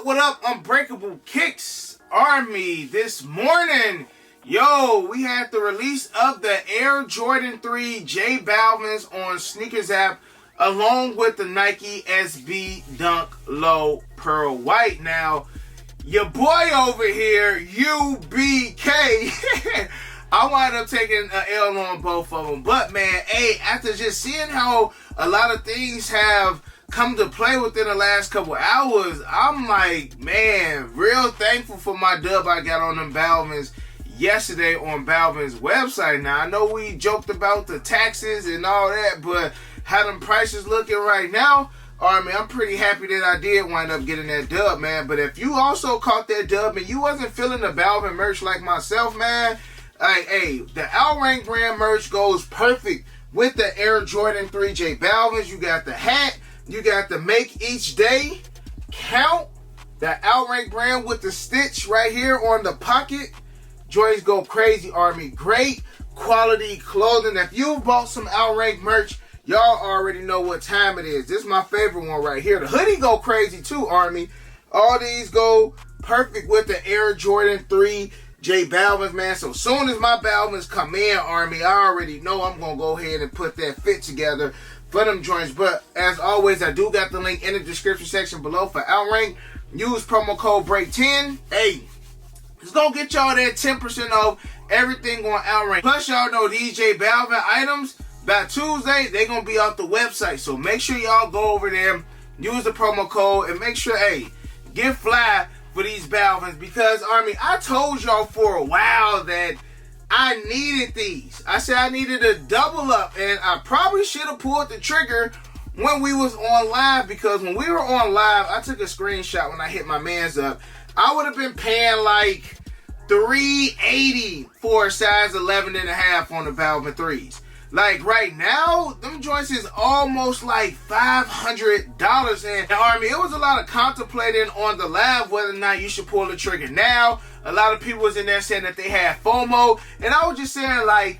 what up, Unbreakable Kicks Army? This morning, yo, we had the release of the Air Jordan 3 J Balvin's on Sneakers app, along with the Nike SB Dunk Low Pearl White. Now, your boy over here, UBK, I wound up taking an L on both of them. But man, hey, after just seeing how a lot of things have come to play within the last couple hours, I'm like, man, real thankful for my dub I got on them Balvins yesterday on Balvin's website. Now, I know we joked about the taxes and all that, but how them prices looking right now, I'm pretty happy that I did wind up getting that dub, man. But if you also caught that dub and you wasn't feeling the Balvin merch like myself, man, like, hey, the Outrank brand merch goes perfect with the Air Jordan 3 J Balvin's. You got the hat, you got the Make Each Day Count, the Outrank brand with the stitch right here on the pocket. Joys go crazy, Army. Great quality clothing. If you've bought some Outrank merch, y'all already know what time it is. This is my favorite one right here. The hoodie go crazy too, Army. All these go perfect with the Air Jordan 3 J Balvin's, man. So soon as my Balvin's come in, Army, I already know I'm going to go ahead and put that fit together for them joints. But as always, I do got the link in the description section below for Outrank. Use promo code BREAK10. Hey, it's going to get y'all that 10% off everything on Outrank. Plus, y'all know these J Balvin items, by Tuesday, they're going to be off the website. So make sure y'all go over there, use the promo code, and make sure, hey, get fly for these Balvins. Because, Army, I told y'all for a while that I needed these. I said I needed a double up, and I probably should have pulled the trigger when we was on live, because when we were on live, I took a screenshot when I hit my mans up. I would have been paying like $380 for a size 11 and a half on the Balvin 3s. Like right now, them joints is almost like $500. And Army, it was a lot of contemplating on the live whether or not you should pull the trigger now. A lot of people was in there saying that they had FOMO. And I was just saying, like,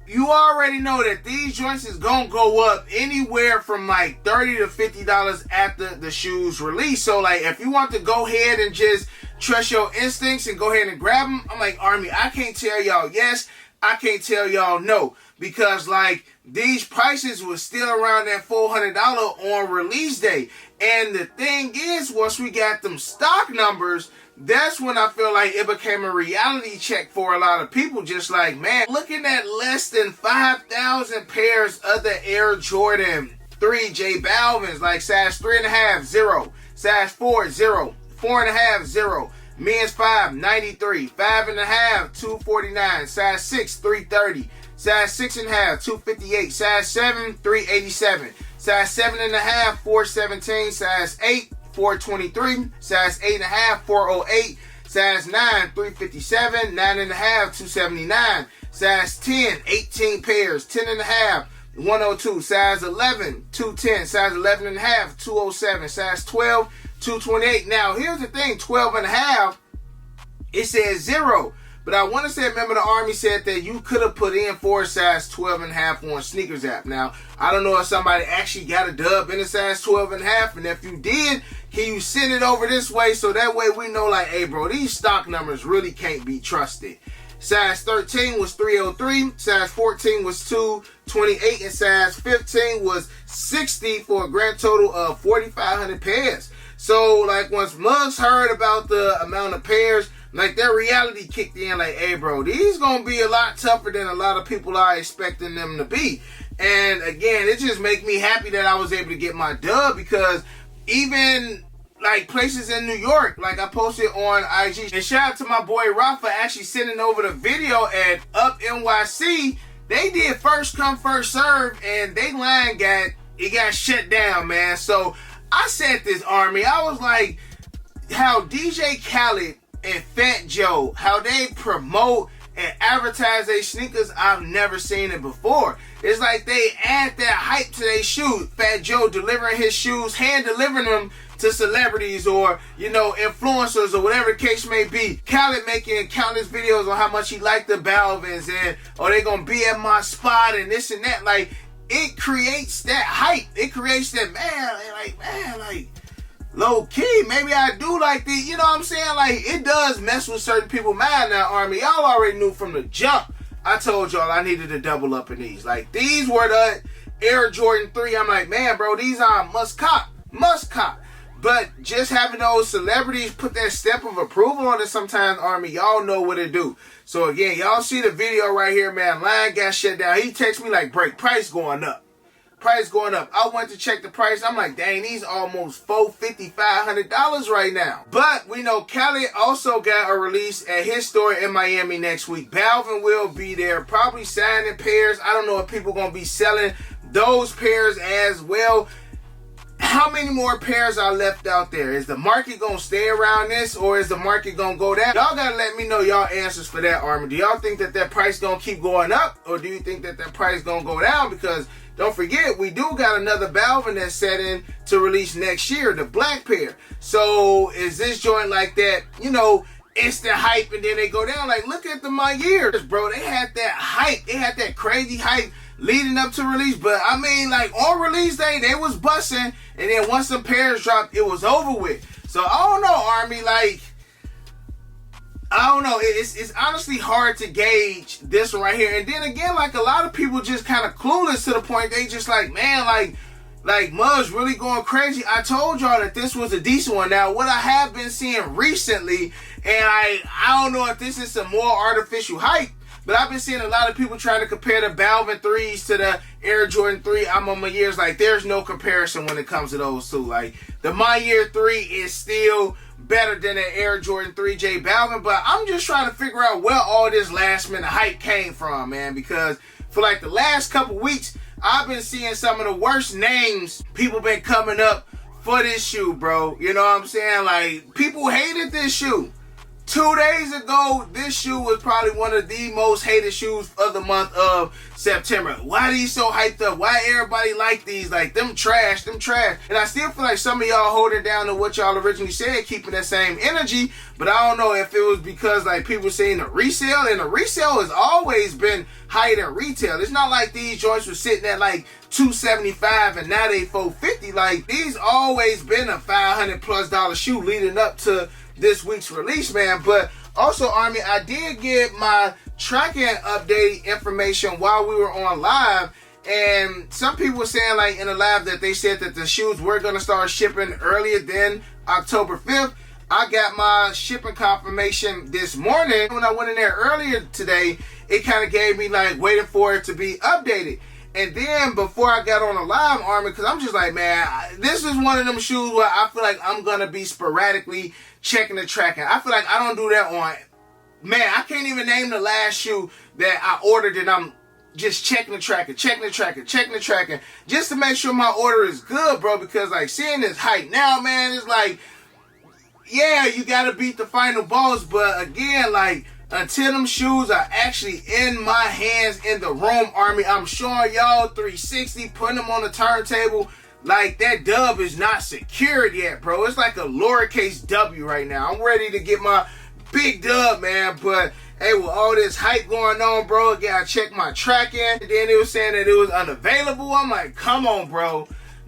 you already know that these joints is gonna go up anywhere from like $30 to $50 after the shoes release. So like, if you want to go ahead and just trust your instincts and go ahead and grab them, I'm like, Army, I can't tell y'all yes, I can't tell y'all no, because like these prices was still around that $400 on release day. And the thing is, once we got them stock numbers, that's when I feel like it became a reality check for a lot of people. Just like, man, looking at less than 5,000 pairs of the Air Jordan 3 J Balvin's, like size 3.5, 0, size 4, 0, 4.5, 0, men's 5, 93, 5.5, 249, size 6, 330, size 6.5, 258, size 7, 387, size 7.5, 417, size 8, 423, size 8.5, 408, size 9, 357, 9.5, 279, size 10, 18 pairs, 10.5, 102, size 11, 210, size 11.5, 207, size 12, 228. Now, here's the thing, 12.5, it says 0. But I want to say, remember the Army said that you could have put in for a size 12.5 on Sneakers app. Now, I don't know if somebody actually got a dub in a size 12.5. And if you did, can you send it over this way so that way we know, like, hey, bro, these stock numbers really can't be trusted. Size 13 was 303, size 14 was 228, and size 15 was 60 for a grand total of 4,500 pairs. So, like, once Muggs heard about the amount of pairs, like, their reality kicked in, like, hey, bro, these gonna be a lot tougher than a lot of people are expecting them to be. And, again, it just makes me happy that I was able to get my dub, because even, like, places in New York, like I posted on IG, and shout out to my boy Rafa actually sending over the video at Up NYC. They did first come, first serve, and they line got shut down, man. So, I said this, Army, I was like, how DJ Khaled and Fat Joe, how they promote and advertise their sneakers, I've never seen it before. It's like they add that hype to their shoes. Fat Joe delivering his shoes, hand delivering them to celebrities or, you know, influencers or whatever the case may be. Khaled making countless videos on how much he liked the Balvins and, oh, they gonna be at my spot and this and that. Like, it creates that hype. It creates that, man, like, low key, maybe I do like these. You know what I'm saying? Like, it does mess with certain people's mind now, Army. Y'all already knew from the jump. I told y'all I needed to double up in these. Like, these were the Air Jordan 3. I'm like, man, bro, these are must cop. Must cop. But just having those celebrities put that stamp of approval on it sometimes, Army, y'all know what it do. So again, y'all see the video right here, man. Line got shut down. He texted me like, break, price going up. Price going up. I went to check the price. I'm like, dang, these almost $450, $500 right now. But we know Khaled also got a release at his store in Miami next week. Balvin will be there, probably signing pairs. I don't know if people gonna be selling those pairs as well. How many more pairs are left out there? Is the market gonna stay around this, or is the market gonna go down? Y'all gotta let me know y'all answers for that, Army. Do y'all think that that price gonna keep going up, or do you think that that price gonna go down? Because don't forget, we do got another Balvin that's set in to release next year, the black pair. So is this joint like that, you know, instant hype and then they go down? Like, look at the my years, bro. They had that hype. They had that crazy hype leading up to release. But I mean, like, on release day, they was busting. And then once some pairs dropped, it was over with. So I don't know, Army. Like, I don't know. It's honestly hard to gauge this one right here. And then again, like, a lot of people just kind of clueless to the point they just like, man, like Muggs really going crazy. I told y'all that this was a decent one. Now, what I have been seeing recently, and I don't know if this is some more artificial hype, but I've been seeing a lot of people trying to compare the Balvin 3s to the Air Jordan 3. I'm on my years. Like, there's no comparison when it comes to those two. Like, the My Year 3 is still better than the Air Jordan 3 J Balvin, but I'm just trying to figure out where all this last minute hype came from, man, because for like the last couple weeks, I've been seeing some of the worst names people been coming up for this shoe, bro. You know what I'm saying? Like, people hated this shoe. 2 days ago, this shoe was probably one of the most hated shoes of the month of September. Why these so hyped up? Why everybody like these? Like, them trash. And I still feel like some of y'all holding down to what y'all originally said, keeping that same energy. But I don't know if it was because, like, people saying the resale, and the resale has always been higher than retail. It's not like these joints were sitting at like $275 and now they $450. Like, these always been a $500+ shoe leading up to this week's release, man. But also, Army, I did get my tracking update information while we were on live, and some people were saying, like, in the live, that they said that the shoes were going to start shipping earlier than October 5th. I got my shipping confirmation this morning. When I went in there earlier today, it kind of gave me, like, waiting for it to be updated. And then before I got on the live, Army, because I'm just like, man, this is one of them shoes where I feel like I'm going to be sporadically checking the tracking. I feel like I don't do that on, man, I can't even name the last shoe that I ordered and I'm just checking the tracking, just to make sure my order is good, bro. Because, like, seeing this hype now, man, it's like, yeah, you got to beat the final boss. But again, like, until them shoes are actually in my hands in the room, Army, I'm showing y'all 360, putting them on the turntable. Like, that dub is not secured yet, bro. It's like a lowercase W right now. I'm ready to get my big dub, man. But, hey, with all this hype going on, bro, again, I checked my tracking. And then it was saying that it was unavailable. I'm like, come on, bro.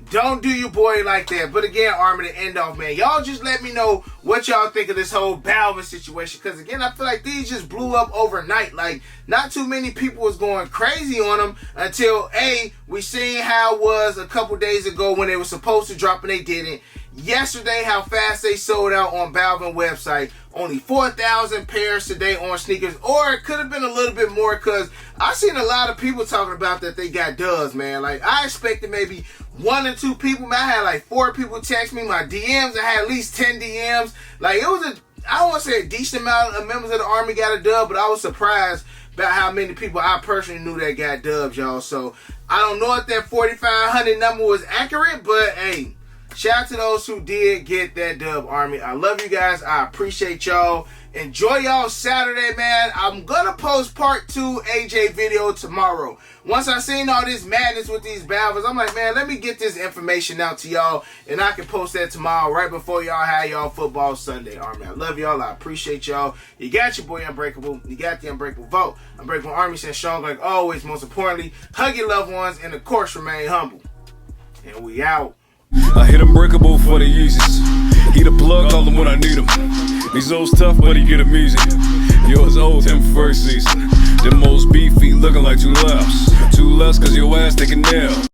Don't do your boy like that. But again, Army, to end off, man, y'all just let me know what y'all think of this whole Balvin situation. Because, again, I feel like these just blew up overnight. Like, not too many people was going crazy on them until, A, we seen how it was a couple days ago when they were supposed to drop and they didn't. Yesterday, how fast they sold out on Balvin website. Only 4,000 pairs today on sneakers. Or it could have been a little bit more, because I seen a lot of people talking about that they got dubs, man. Like, I expected maybe 1 or 2 people. Man, I had like 4 people text me my DMs. I had at least 10 DMs. Like, it was I don't want to say a decent amount of members of the Army got a dub, but I was surprised about how many people I personally knew that got dubs, y'all. So, I don't know if that 4,500 number was accurate, but hey, shout out to those who did get that dub, Army. I love you guys. I appreciate y'all. Enjoy y'all Saturday, man. I'm gonna post part 2 AJ video tomorrow. Once I seen all this madness with these Balvins, I'm like, man, let me get this information out to y'all, and I can post that tomorrow right before y'all have y'all football Sunday, Army. I love y'all. I appreciate y'all. You got your boy Unbreakable. You got the Unbreakable vote. Unbreakable Army says, Sean, like always, most importantly, hug your loved ones and, of course, remain humble. And we out. I hit him breakable for the Yeezys. He the plug, call him when I need him. These old's tough, but he get him easy. Yours old, him first season. Them most beefy, looking like 2 lefts. 2 lefts, cause your ass taking nail.